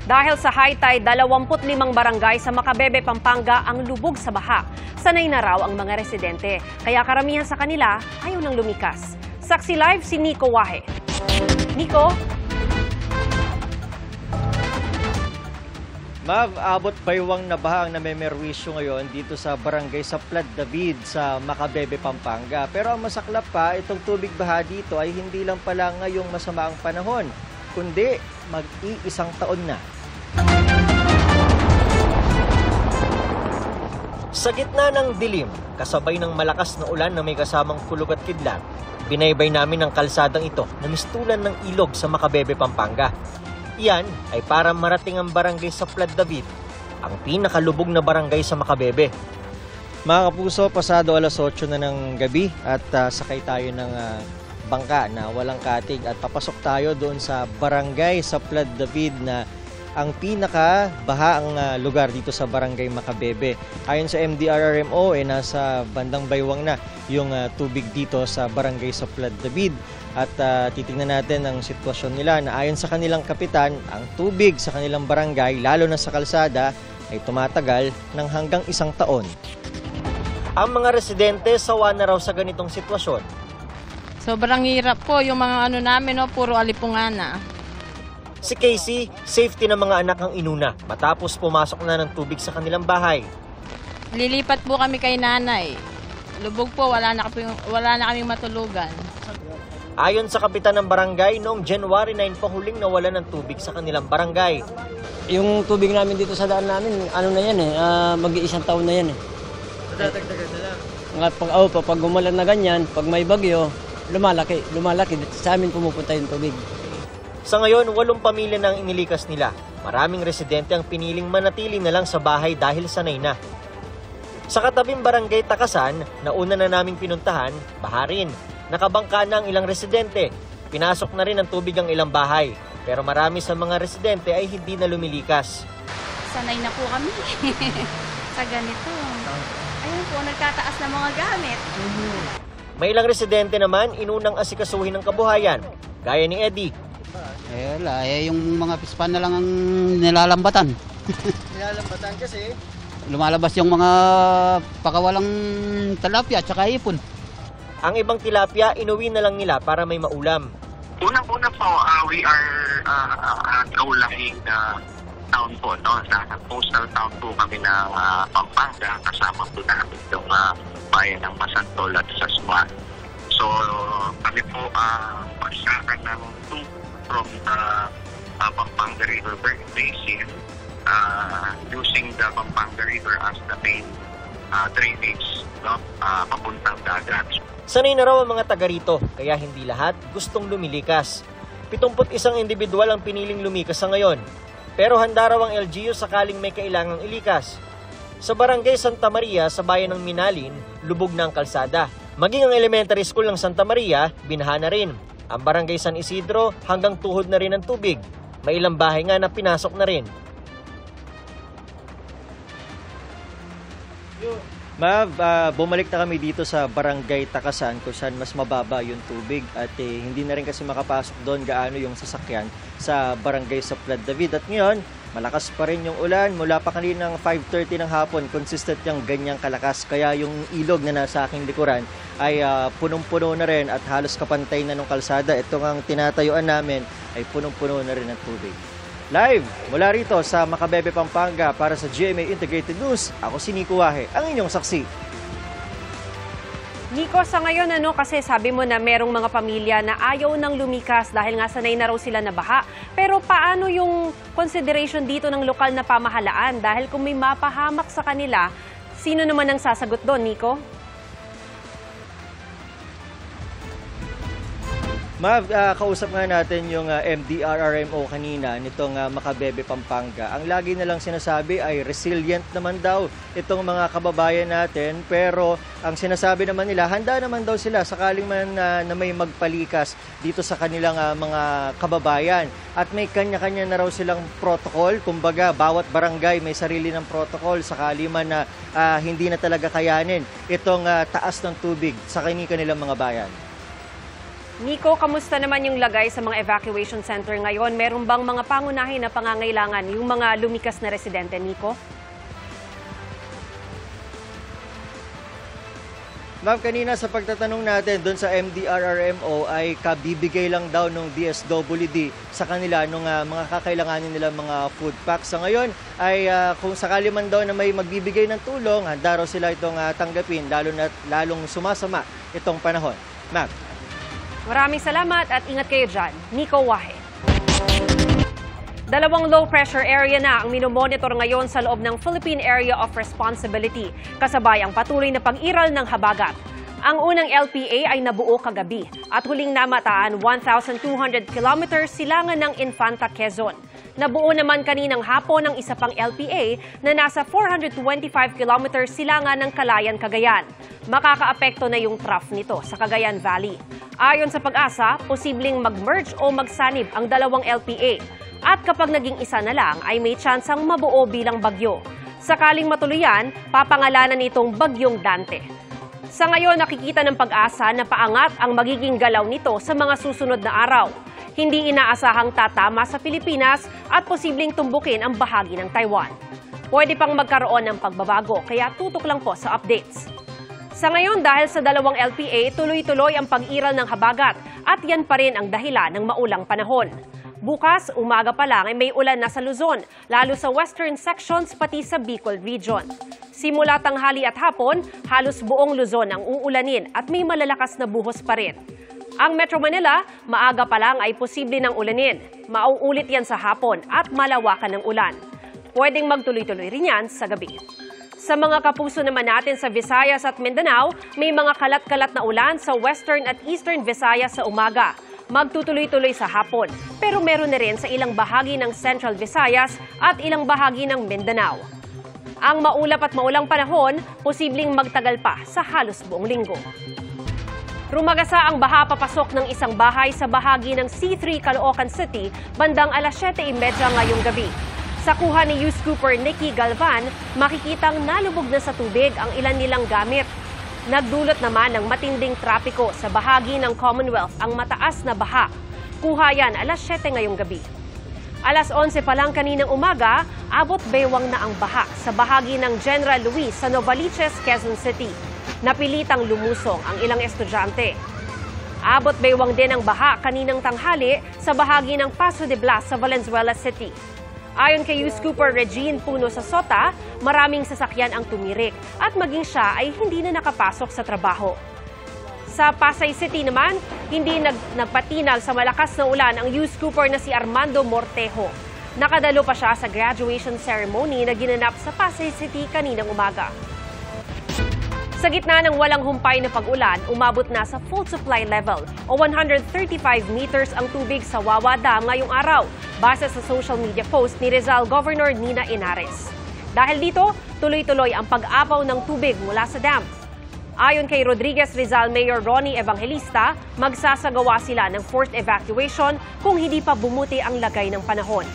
Dahil sa high tide, 25 barangay sa Macabebe, Pampanga ang lubog sa baha. Sanay na raw ang mga residente, kaya karamihan sa kanila ayaw nang lumikas. Saksi live si Nico Wahe. Nico? Mav, abot baywang na baha ang namemerwisyo ngayon dito sa barangay sa Plad David sa Macabebe, Pampanga. Pero ang masaklap pa, itong tubig baha dito ay hindi lang pala ngayong masama ang panahon, kundi mag-iisang taon na. Sa gitna ng dilim, kasabay ng malakas na ulan na may kasamang kulog at kidlat, binaybay namin ang kalsadang ito na mistulan ng ilog sa Macabebe, Pampanga. Iyan ay para marating ang barangay sa Plad David, ang pinakalubog na barangay sa Macabebe. Mga kapuso, pasado alas 8 na ng gabi at sakay tayo ng bangka na walang katig at papasok tayo doon sa barangay sa Plad David na ang pinaka-bahaang lugar dito sa barangay Macabebe. Ayon sa MDRRMO, nasa bandang baywang na yung tubig dito sa barangay sa Plad David. At titingnan natin ang sitwasyon nila na ayon sa kanilang kapitan, ang tubig sa kanilang barangay, lalo na sa kalsada, ay tumatagal ng hanggang 1 taon. Ang mga residente sawa na raw sa ganitong sitwasyon. Sobrang hirap po yung mga namin, puro alipungan na. Si Casey, safety ng mga anak ang inuna matapos pumasok na ng tubig sa kanilang bahay. Lilipat po kami kay nanay. Lubog po, wala na kaming matulugan. Ayon sa kapitan ng barangay, noong January 9 pa huling nawalan ng tubig sa kanilang barangay. Yung tubig namin dito sa daan namin, mag-iisang taon na yan. Dadagdagan na lang. Pag umulan na ganyan, pag may bagyo, lumalaki. Sa amin pumupunta yung tubig. Sa ngayon, 8 pamilya na ang inilikas nila. Maraming residente ang piniling manatili na lang sa bahay dahil sanay na. Sa katabing barangay Takasan, na una na naming pinuntahan, baha rin. Nakabangka na ang ilang residente. Pinasok na rin ang tubig ang ilang bahay. Pero marami sa mga residente ay hindi na lumilikas. Sanay na po kami sa ganito. Ayun po, nagtataas na mga gamit. May ilang residente naman inunang asikasuhin ng kabuhayan, gaya ni Eddie. Yung mga pispan na lang ang nilalambatan. Nilalambatan kasi? Lumalabas yung mga pakawalang tilapia at saka hipon. Ang ibang tilapia, inuwi na lang nila para may maulam. Unang-una po, we are kaulahing town po, no? Sa coastal town po kami ng Pampanga, kasama po namin itong bayan ng Masantol at Saswan. So, kami po pagsakan ng tubig from the Pampanga River Basin using the Pampanga River as the main drainage, no? Papuntang dagat. Sanay na raw ang mga taga rito, kaya hindi lahat gustong lumilikas. 71 individual ang piniling lumikas sa ngayon. Pero handa raw ang LGU sakaling may kailangang ilikas. Sa barangay Santa Maria sa bayan ng Minalin, lubog na ang kalsada. Maging ang elementary school ng Santa Maria, binaha na rin. Ang barangay San Isidro, hanggang tuhod na rin ang tubig. May ilang bahay nga na pinasok na rin. Mav, bumalik na kami dito sa barangay Takasan kung saan mas mababa yung tubig at hindi na rin kasi makapasok doon gaano yung sasakyan sa barangay sa Plad David. At ngayon, malakas pa rin yung ulan. Mula pa kaninang 5:30 ng hapon, consistent yung ganyang kalakas. Kaya yung ilog na nasa aking likuran ay punong-puno na rin at halos kapantay na ng kalsada. Ito ang tinatayuan namin ay punong-puno na rin ng tubig. Live mula rito sa Macabebe, Pampanga para sa GMA Integrated News, ako si Nico Wahe, ang inyong saksi. Nico, sa ngayon kasi sabi mo na merong mga pamilya na ayaw nang lumikas dahil nga sanay na raw sila na baha. Pero paano yung consideration dito ng lokal na pamahalaan? Dahil kung may mapahamak sa kanila, sino naman ang sasagot doon, Nico? Mav, kausap nga natin yung MDRRMO kanina nitong Macabebe, Pampanga. Ang lagi na lang sinasabi ay resilient naman daw itong mga kababayan natin. Pero ang sinasabi naman nila, handa naman daw sila sakaling man na may magpalikas dito sa kanilang mga kababayan. At may kanya-kanya na raw silang protocol. Kumbaga, bawat barangay may sarili ng protocol sakali man na hindi na talaga kayanin itong taas ng tubig sa kanilang mga bayan. Nico, kamusta naman yung lagay sa mga evacuation center ngayon? Meron bang mga pangunahin na pangangailangan yung mga lumikas na residente, Nico? Ma'am, kanina sa pagtatanong natin doon sa MDRRMO ay kabibigay lang daw ng DSWD sa kanila nung mga kakailanganin nila mga food packs. Sa ngayon ay kung sakali man daw na may magbibigay ng tulong, handa raw sila itong tanggapin lalong sumasama itong panahon. Ma'am. Maraming salamat at ingat kayo dyan. Nico Wahe. Dalawang low-pressure area na ang minomonitor ngayon sa loob ng Philippine Area of Responsibility, kasabay ang patuloy na pag-iral ng habagat. Ang unang LPA ay nabuo kagabi at huling namataan 1,200 kilometers silangan ng Infanta, Quezon. Nabuo naman kaninang hapon ang isa pang LPA na nasa 425 kilometers silangan ng Calayan, Cagayan. Makakaapekto na yung trough nito sa Cagayan Valley. Ayon sa Pag-asa, posibleng mag-merge o magsanib ang dalawang LPA. At kapag naging isa na lang, ay may tsansang mabuo bilang bagyo. Sakaling matuluyan, papangalanan itong Bagyong Dante. Sa ngayon, nakikita ng Pag-asa na paangat ang magiging galaw nito sa mga susunod na araw. Hindi inaasahang tatama sa Pilipinas at posibleng tumbukin ang bahagi ng Taiwan. Pwede pang magkaroon ng pagbabago, kaya tutok lang po sa updates. Sa ngayon, dahil sa dalawang LPA, tuloy-tuloy ang pag-iral ng habagat at yan pa rin ang dahilan ng maulang panahon. Bukas, umaga pa lang ay may ulan na sa Luzon, lalo sa western sections pati sa Bicol region. Simula tanghali at hapon, halos buong Luzon ang uulanin at may malalakas na buhos pa rin. Ang Metro Manila, maaga pa lang ay posible ng ulanin. Mauulit yan sa hapon at malawakan ng ulan. Pwedeng magtuloy-tuloy rin yan sa gabi. Sa mga kapuso naman natin sa Visayas at Mindanao, may mga kalat-kalat na ulan sa western at eastern Visayas sa umaga. Magtutuloy-tuloy sa hapon, pero meron na rin sa ilang bahagi ng Central Visayas at ilang bahagi ng Mindanao. Ang maulap at maulang panahon, posibleng magtagal pa sa halos buong linggo. Rumagasa ang baha papasok ng isang bahay sa bahagi ng C3 Caloocan City bandang alas 7:30 ngayong gabi. Sa kuha ni News Cooper Nikki Galvan, makikitang nalubog na sa tubig ang ilan nilang gamit. Nagdulot naman ng matinding trapiko sa bahagi ng Commonwealth ang mataas na baha. Kuha yan alas 7 ngayong gabi. Alas 11 pa lang kaninang umaga, abot baywang na ang baha sa bahagi ng General Luis sa Novaliches, Quezon City. Napilitang lumusong ang ilang estudyante. Abot baywang din ang baha kaninang tanghali sa bahagi ng Paso de Blas sa Valenzuela City. Ayon kay News Cooper Regine Puno sa Sota, maraming sasakyan ang tumirik at maging siya ay hindi na nakapasok sa trabaho. Sa Pasay City naman, hindi nagpatinal sa malakas na ulan ang News Cooper na si Armando Mortejo. Nakadalo pa siya sa graduation ceremony na ginanap sa Pasay City kaninang umaga. Sa gitna ng walang humpay na pag-ulan, umabot na sa full supply level o 135 meters ang tubig sa Wawa Dam ngayong araw, base sa social media post ni Rizal Governor Nina Inares. Dahil dito, tuloy-tuloy ang pag-apaw ng tubig mula sa dam. Ayon kay Rodriguez Rizal Mayor Ronnie Evangelista, magsasagawa sila ng forced evacuation kung hindi pa bumuti ang lagay ng panahon.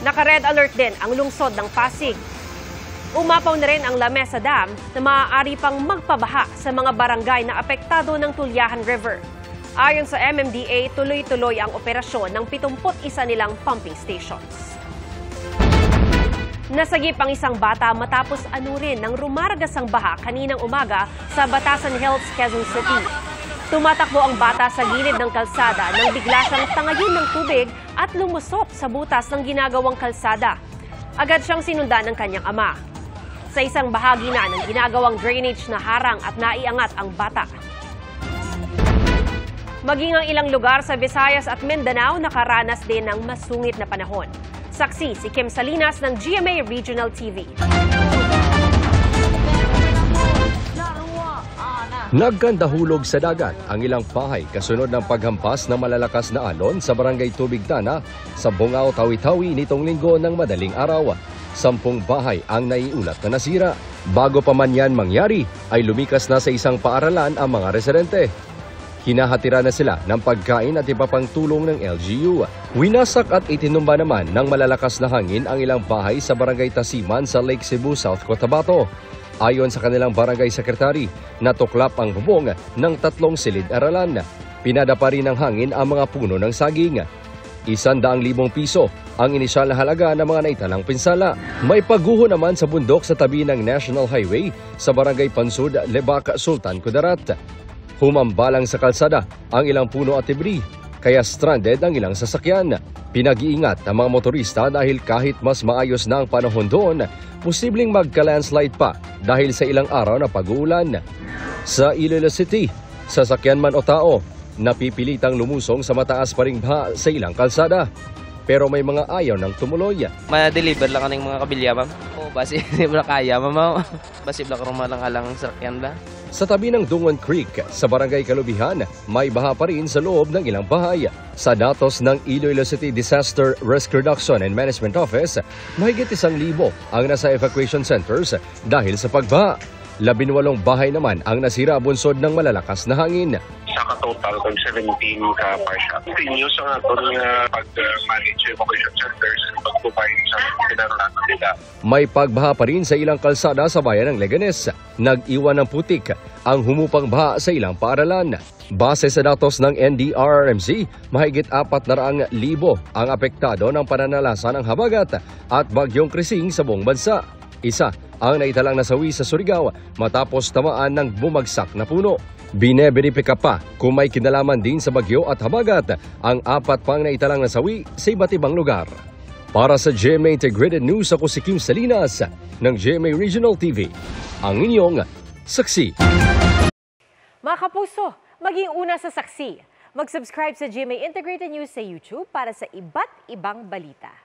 Naka-red alert din ang lungsod ng Pasig. Umapaw na rin ang Lamesa Dam na maaari pang magpabaha sa mga barangay na apektado ng Tulyahan River. Ayon sa MMDA, tuloy-tuloy ang operasyon ng 71 nilang pumping stations. Nasagip ang isang bata matapos anurin ng rumaragasang baha kaninang umaga sa Batasan Hills, Quezon City. Tumatakbo ang bata sa gilid ng kalsada nang bigla siyang tangayin ng tubig at lumusot sa butas ng ginagawang kalsada. Agad siyang sinundan ng kanyang ama. Sa isang bahagi na ng ginagawang drainage na harang at naiangat ang bata. Maging ang ilang lugar sa Visayas at Mindanao nakaranas din ng masungit na panahon. Saksi si Kim Salinas ng GMA Regional TV. Nagkandahulog sa dagat ang ilang bahay kasunod ng paghampas ng malalakas na alon sa barangay Tubigdana sa Bungao, Tawi-Tawi nitong linggo ng madaling araw. 10 bahay ang naiulat na nasira. Bago pa man yan mangyari, ay lumikas na sa isang paaralan ang mga residente. Hinahatira na sila ng pagkain at iba pang tulong ng LGU. Winasak at itinumba naman ng malalakas na hangin ang ilang bahay sa barangay Tasiman sa Lake Cebu, South Cotabato. Ayon sa kanilang barangay secretary, natuklap ang bubong ng 3 silid-aralan. pinadapa rin ng hangin ang mga puno ng saging. 100,000 piso ang inisyal na halaga ng mga naitalang pinsala. May pagguho naman sa bundok sa tabi ng National Highway sa Barangay Pansud, Lebac, Sultan Kudarat. Humambalang sa kalsada ang ilang puno at debris, kaya stranded ang ilang sasakyan. Pinag-iingat ang mga motorista dahil kahit mas maayos na ang panahon doon, posibleng magka-landslide pa dahil sa ilang araw na pag-uulan. Sa Iloilo City, sasakyan man o tao, napipilitang lumusong sa mataas pa ring baha sa ilang kalsada. Pero may mga ayaw ng tumuloy. Ma-deliver lang kaning mga kabilya, ma'am. O, basi, di ba kaya, ma'am? Basi, bla karong malang-alang sakyan ba? Sa tabi ng Dungon Creek, sa Barangay Kalubihan, may baha pa rin sa loob ng ilang bahay. Sa datos ng Iloilo City Disaster Risk Reduction and Management Office, mahigit 1,000 ang nasa evacuation centers dahil sa pagbaha. 18 bahay naman ang nasira bunsod ng malalakas na hangin. Sa katotal, kung 17 ka pa siya. Continue sa atong pag-manage evacuation centers, pag-provide sa pinaranasan nila. May pagbaha pa rin sa ilang kalsada sa bayan ng Leganes. Nag-iwan ng putik ang humupang baha sa ilang paaralan. Base sa datos ng NDRRMC, mahigit 400,000 ang apektado ng pananalasa ng habagat at bagyong Krising sa buong bansa. Isa ang naitalang nasawi sa Surigao matapos tamaan ng bumagsak na puno. Bineberipika pa kung may kinalaman din sa bagyo at habagat ang 4 pang naitalang nasawi sa iba't ibang lugar. Para sa GMA Integrated News, ako si Kim Salinas ng GMA Regional TV, ang inyong saksi. Mga kapuso, maging una sa saksi. Mag-subscribe sa GMA Integrated News sa YouTube para sa iba't ibang balita.